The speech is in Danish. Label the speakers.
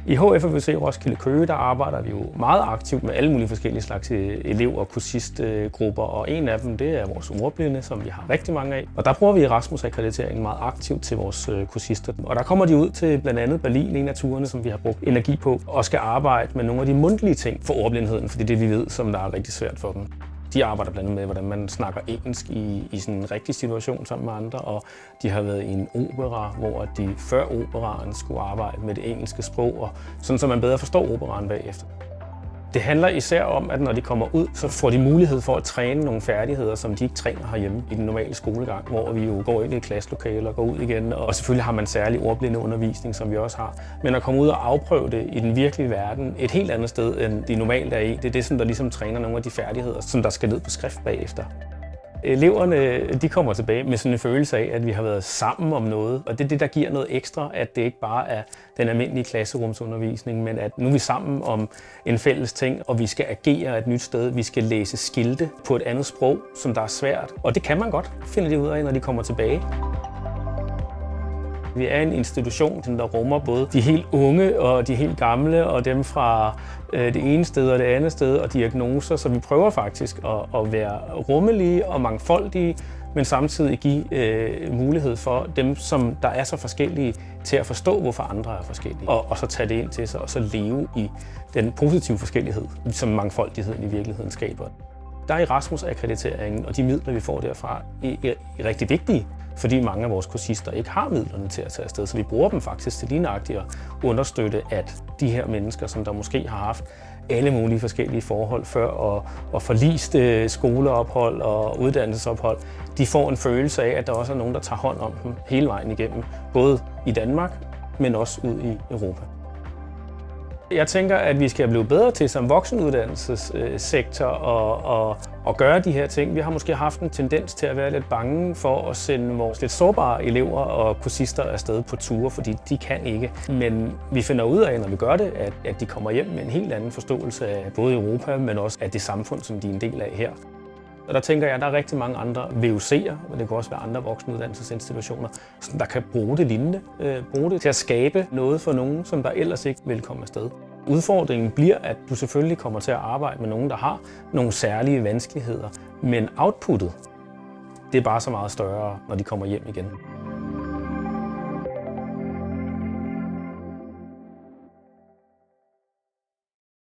Speaker 1: I HFVC Roskilde Køge, der arbejder vi jo meget aktivt med alle mulige forskellige slags elev- og kursistgrupper, og en af dem, det er vores ordblinde, som vi har rigtig mange af. Og der bruger vi Erasmus-akkrediteringen meget aktivt til vores kursister. Og der kommer de ud til blandt andet Berlin, en af turene, som vi har brugt energi på, og skal arbejde med nogle af de mundtlige ting for ordblindheden, fordi det er det, vi ved, som der er rigtig svært for dem. De arbejder blandt andet med, hvordan man snakker engelsk i sådan en rigtig situation sammen med andre, og de har været i en opera, hvor de før operaen skulle arbejde med det engelske sprog, og sådan så man bedre forstår operaen bagefter. Det handler især om, at når de kommer ud, så får de mulighed for at træne nogle færdigheder, som de ikke træner herhjemme i den normale skolegang, hvor vi jo går ind i et klasselokale og går ud igen. Og selvfølgelig har man særlig ordblindeundervisning, som vi også har. Men at komme ud og afprøve det i den virkelige verden et helt andet sted, end de normalt er i, det er det, som der ligesom træner nogle af de færdigheder, som der skal ned på skrift bagefter. Eleverne de kommer tilbage med sådan en følelse af, at vi har været sammen om noget, og det er det, der giver noget ekstra, at det ikke bare er den almindelige klasserumsundervisning, men at nu er vi sammen om en fælles ting, og vi skal agere et nyt sted, vi skal læse skilte på et andet sprog, som der er svært, og det kan man godt, finder de ud af, når de kommer tilbage. Vi er en institution, der rummer både de helt unge og de helt gamle, og dem fra det ene sted og det andet sted, og diagnoser, så vi prøver faktisk at være rummelige og mangfoldige, men samtidig give mulighed for dem, som der er så forskellige, til at forstå, hvorfor andre er forskellige, og så tage det ind til sig, og så leve i den positive forskellighed, som mangfoldigheden i virkeligheden skaber. Der er Erasmus-akkrediteringen og de midler, vi får derfra, er rigtig vigtige, fordi mange af vores kursister ikke har midlerne til at tage afsted, så vi bruger dem faktisk til lige nøjagtigt at understøtte, at de her mennesker, som der måske har haft alle mulige forskellige forhold før og forliste skoleophold og uddannelsesophold, de får en følelse af, at der også er nogen, der tager hånd om dem hele vejen igennem, både i Danmark, men også ud i Europa. Jeg tænker, at vi skal blive bedre til som voksenuddannelsessektor og gøre de her ting. Vi har måske haft en tendens til at være lidt bange for at sende vores lidt sårbare elever og kursister afsted på ture, fordi de kan ikke. Men vi finder ud af, når vi gør det, at de kommer hjem med en helt anden forståelse af både Europa, men også af det samfund, som de er en del af her. Og der tænker jeg, at der er rigtig mange andre VUC'er, og det kan også være andre voksenuddannelsesinstitutioner, der kan bruge det lignende. Bruge det til at skabe noget for nogen, som der ellers ikke vil komme afsted. Udfordringen bliver, at du selvfølgelig kommer til at arbejde med nogen, der har nogle særlige vanskeligheder, men outputtet, det er bare så meget større, når de kommer hjem igen.